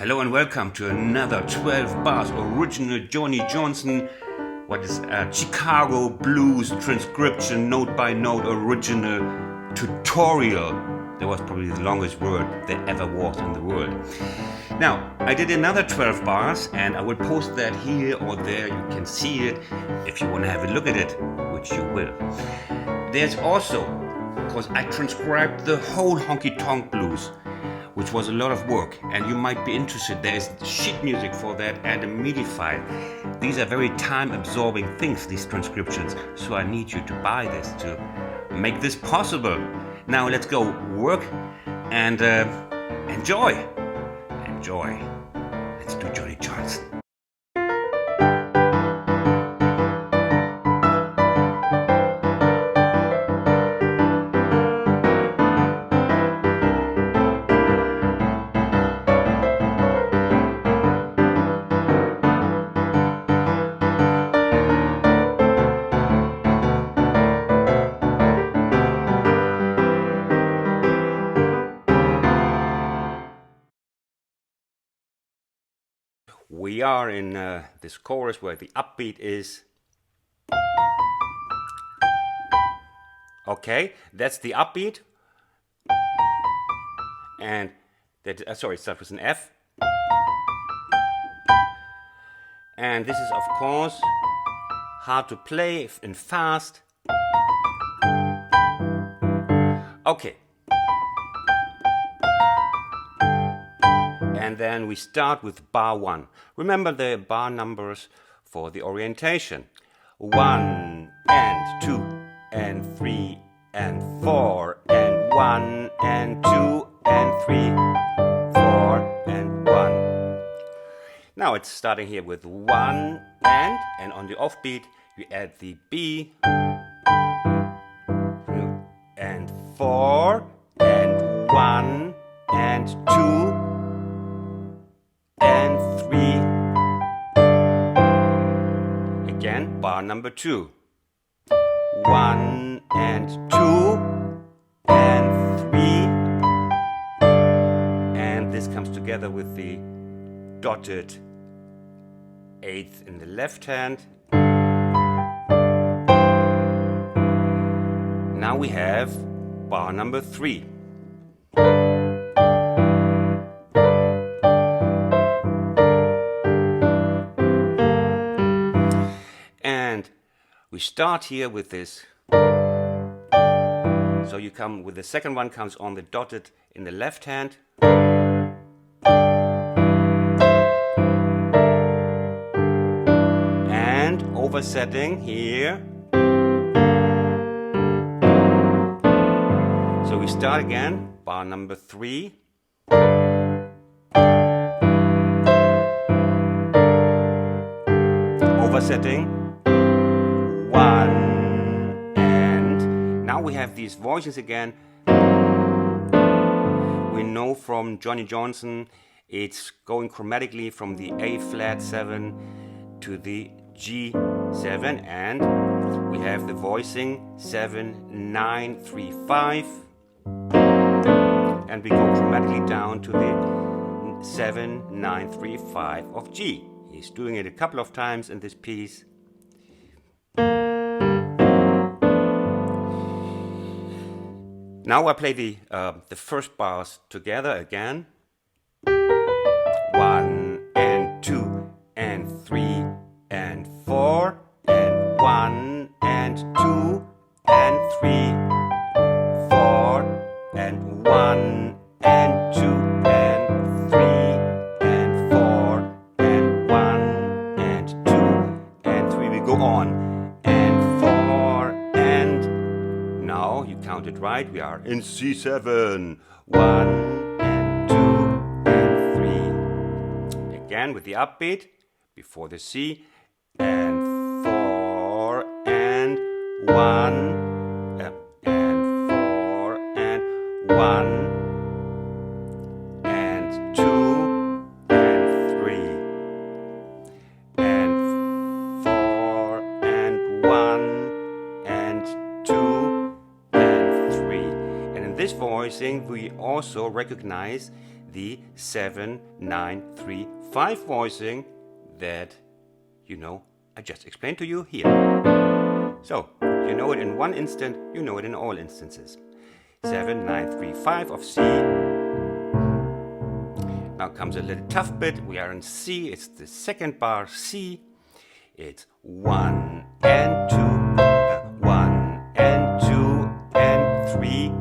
Hello and welcome to another 12 bars original Johnnie Johnson, what is a Chicago blues transcription, note by note original tutorial. That was probably the longest word there ever was in the world. Now, I did another 12 bars and I will post that here or there. You can see it if you want to have a look at it, which you will. There's also, because I transcribed the whole honky tonk blues, which was a lot of work, and you might be interested. There's sheet music for that and a MIDI file. These are very time-absorbing things, these transcriptions, so I need you to buy this to make this possible. Now let's go work and enjoy. Enjoy. Let's do Johnnie Johnson. We are in this chorus where the upbeat is. Okay, that's the upbeat. And that, sorry, it starts with an F. And this is, of course, hard to play and fast. Okay. And then we start with bar 1. Remember the bar numbers for the orientation. 1 and 2 and 3 and 4 and 1 and 2 and 3, 4 and 1. Now it's starting here with 1 and on the offbeat you add the B and 4 and 1 and 2 and 3. Again, bar number 2. 1 and 2 and 3. And this comes together with the dotted 8th in the left hand. Now we have bar number 3. We start here with this. So you come with the second one comes on the dotted in the left hand. And oversetting here. So we start again, bar number 3. Oversetting. 1 and now we have these voices again. We know from Johnnie Johnson it's going chromatically from the A flat 7 to the G7, and we have the voicing 7 9 3 5, and we go chromatically down to the 7 9 3 5 of G. He's doing it a couple of times in this piece. Now I play the first bars together again. 1 and 2 and 3 and 4 and 1 and 2 and 3, 4 and 1 and 2 and 3 and 4 and 1 and 2 and 3. We go on. Now you count it right, we are in C7. 1 and 2 and 3. Again with the upbeat before the C, and 4 and 1 and 4 and 1 and 2 and 3 and 4 and 1 and 2. This voicing we also recognize the 7, 9, 3, 5 voicing that, you know, I just explained to you here. So, you know it in one instant, you know it in all instances. 7, 9, 3, 5 of C. Now comes a little tough bit. We are in C, it's the second bar C. It's 1 and 2, 1 and 2 and 3.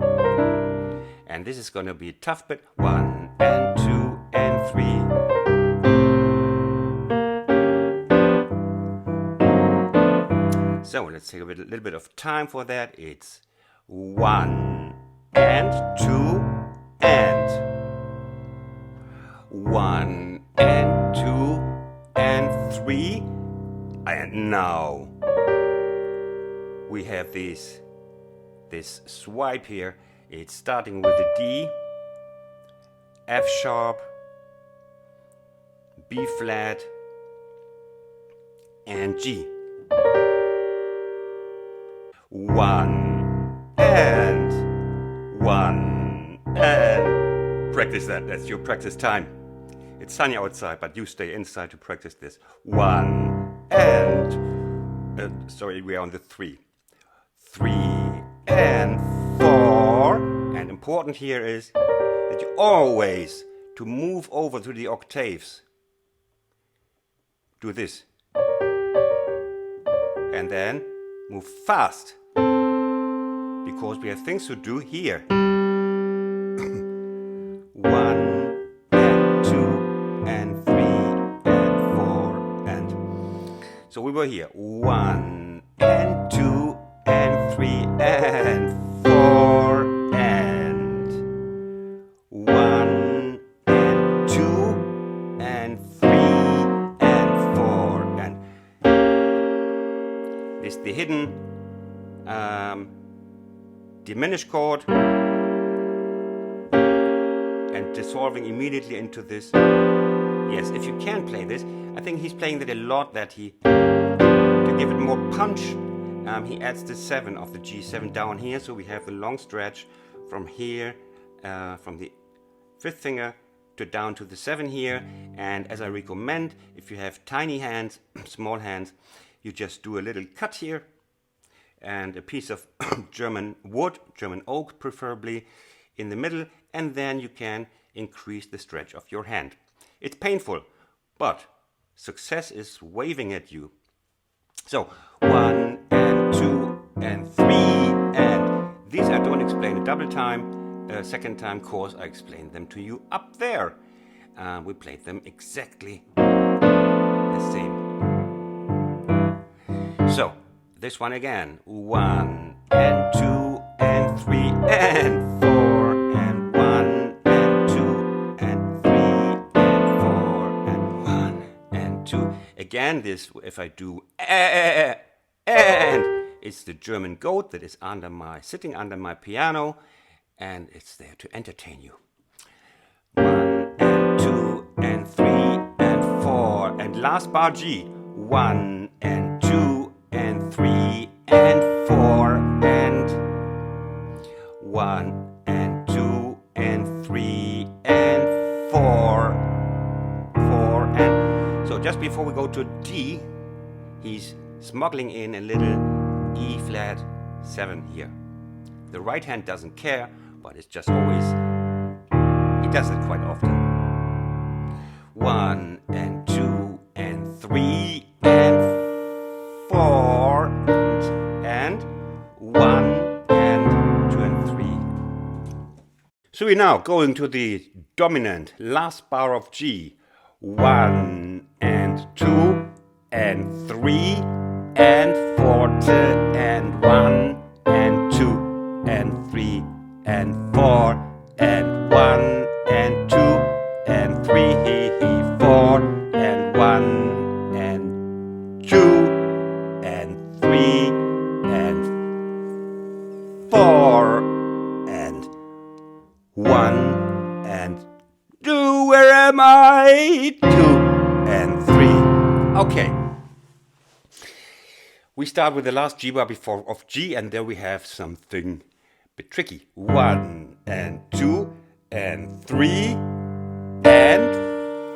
And this is going to be a tough bit. 1 and 2 and 3. So let's take a little bit of time for that. It's 1 and 2 and 1 and 2 and 3. And now we have this swipe here. It's starting with a D, F sharp, B flat, and G. 1 and 1 and practice that. That's your practice time. It's sunny outside, but you stay inside to practice this. 1 and sorry, we are on the 3. 3 and 4. And important here is that you always, to move over to the octaves, do this. And then move fast, because we have things to do here. 1 and 2 and 3 and 4 and... So we were here. 1 and 2 and 3 and 4 and 1 and 2 and 3 and 4 and... This is the hidden diminished chord, and dissolving immediately into this. Yes, if you can play this, I think he's playing that a lot, that he, to give it more punch, he adds the 7 of the G7 down here, so we have the long stretch from here, from the 5th finger to down to the 7 here. And as I recommend, if you have tiny hands, small hands, you just do a little cut here and a piece of German wood, German oak preferably, in the middle, and then you can increase the stretch of your hand. It's painful, but success is waving at you. So 1 and 2 and 3, and these I don't explain a double time, second time course I explained them to you up there. We played them exactly the same. So this one again, 1 and 2 and 3 and 4 and 1 and 2 and 3 and 4 and 1 and 2. Again, this, if I do and, it's the German goat that is sitting under my piano, and it's there to entertain you. 1 and 2 and 3 and 4 and last bar G. 1 and 2 and 3 and 4 and 1 and 2 and 3 and 4 and so just before we go to D, he's smuggling in a little E flat 7 here. The right hand doesn't care, but it's just always, he does it quite often. 1 and 2 and 3 and 4 and 1 and 2 and 3. So we're now going to the dominant last bar of G. 1 and 2 and 3 and 4 and 1 and 2 and 3 and 4 and 1 and 2 and 3 4 and 1 and 2 and 3 and 4 and 1 and 2. Where am I? 2 and 3. Okay. We start with the last G bar before of G, and there we have something a bit tricky. 1 and 2 and 3 and and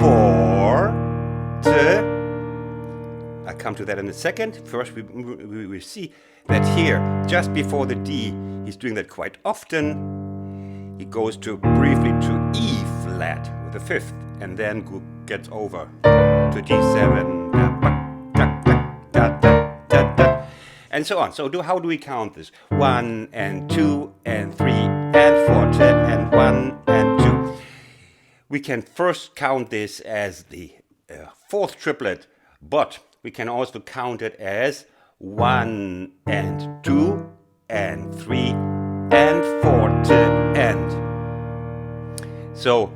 forte. I'll come to that in a second. First we will see that here, just before the D, he's doing that quite often. He goes briefly to E flat with the fifth, and then gets over to D7, and so on. So how do we count this? 1 and 2 and 3 and forte and 1 and 2. We can first count this as the fourth triplet, but we can also count it as 1 and 2 and 3 and forte and. So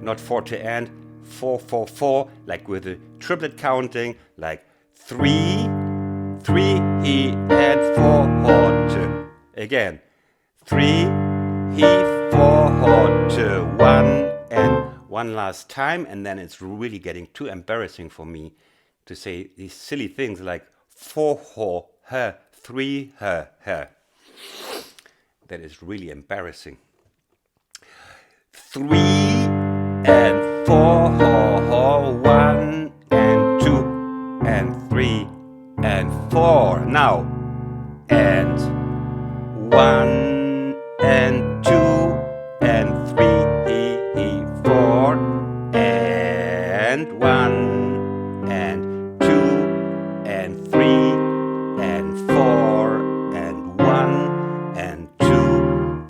not forte and, 4 4 4, like with the triplet counting, like 3 3 he and 4 forte. Again, 3 he 4 forte, 1 and one last time, and then it's really getting too embarrassing for me to say these silly things like 4 ho her, 3 her her. That is really embarrassing. 3 and 4 ho ho, 1 and 2 and 3 and 4. Now, and 1 and 2 and 3 he 4 and 1 and 2 and 3 and 4 and 1 and 2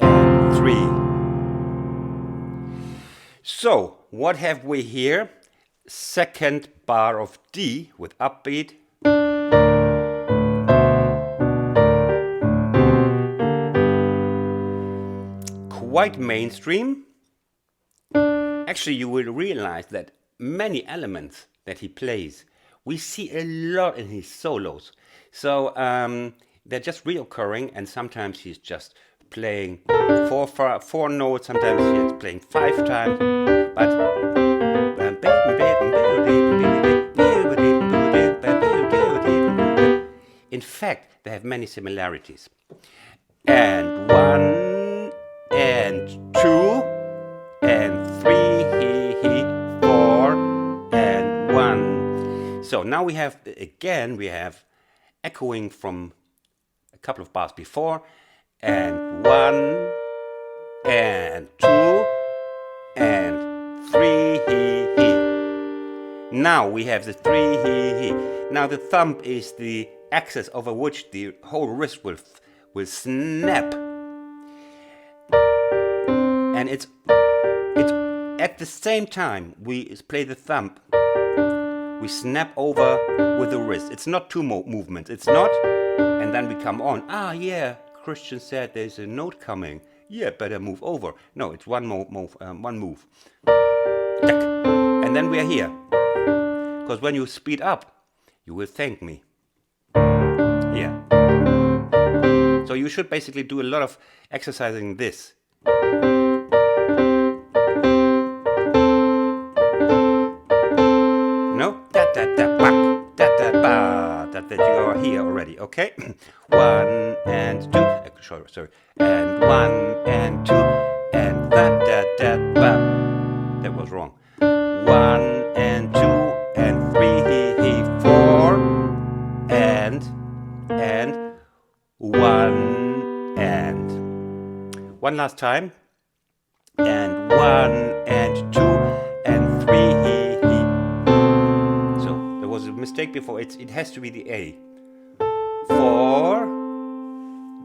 and 3. So, what have we here? Second bar of D with upbeat. Quite mainstream. Actually, you will realize that many elements that he plays, we see a lot in his solos. So they're just reoccurring, and sometimes he's just playing four notes, sometimes he's playing 5 times. But in fact, they have many similarities. And 1 and 2 and 3 he 4 and 1. So now we have echoing from a couple of bars before, and 1 and 2 and 3 he. Now we have the 3 he. Now the thumb is the axis over which the whole wrist will snap. And it's at the same time we play the thumb, we snap over with the wrist. It's not two movements. It's not, and then we come on. Ah, yeah, Christian said there's a note coming. Yeah, better move over. No, it's one move. And then we are here. Because when you speed up, you will thank me. Yeah. So you should basically do a lot of exercising this. No? That you are here already, okay? 1 and 2. Sorry. And 1 and 2 and that was wrong. 1 and 2 and 3 he 4 and 1 and one last time, and 1 and 2 and 3 he. So there was a mistake before. It has to be the A. 4,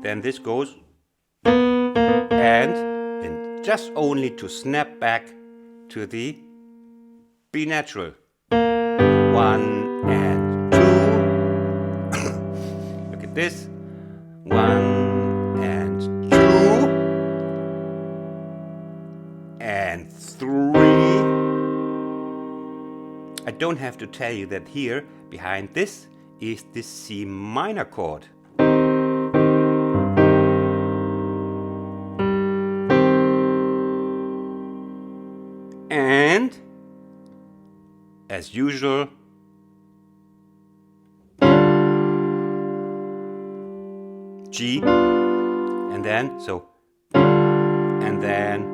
then this goes, and just only to snap back to the B natural. 1 and 2. Look at this. 1 and 2 and 3. I don't have to tell you that here behind this is the C minor chord. And as usual, G, and then so, and then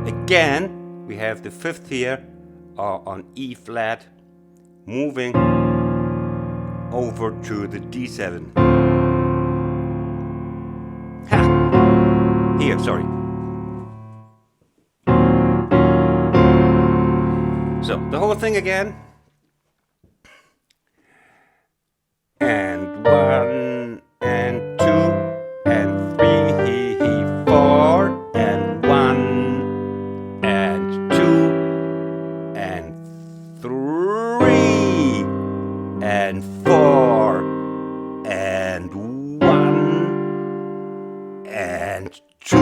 Again, we have the fifth here on E flat, moving over to the D7. Here, sorry. So the whole thing again. And 1 and 2 and 3, he 4 and 1 and 2 and 3 and 4 and 1 and 2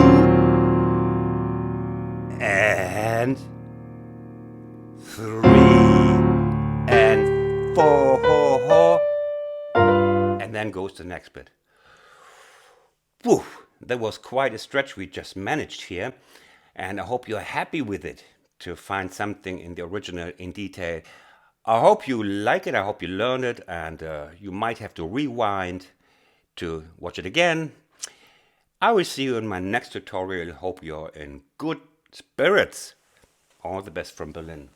and 3 and 4. And then goes the next bit. Whew, that was quite a stretch we just managed here, and I hope you're happy with it to find something in the original in detail. I hope you like it, I hope you learned it, and you might have to rewind to watch it again. I will see you in my next tutorial. Hope you're in good spirits. All the best from Berlin.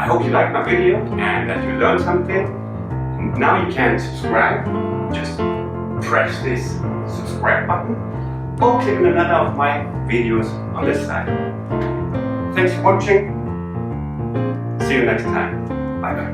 I hope you liked my video and that you learned something. Now you can subscribe. Just press this subscribe button or click on another of my videos on this side. Thanks for watching. See you next time. Bye bye.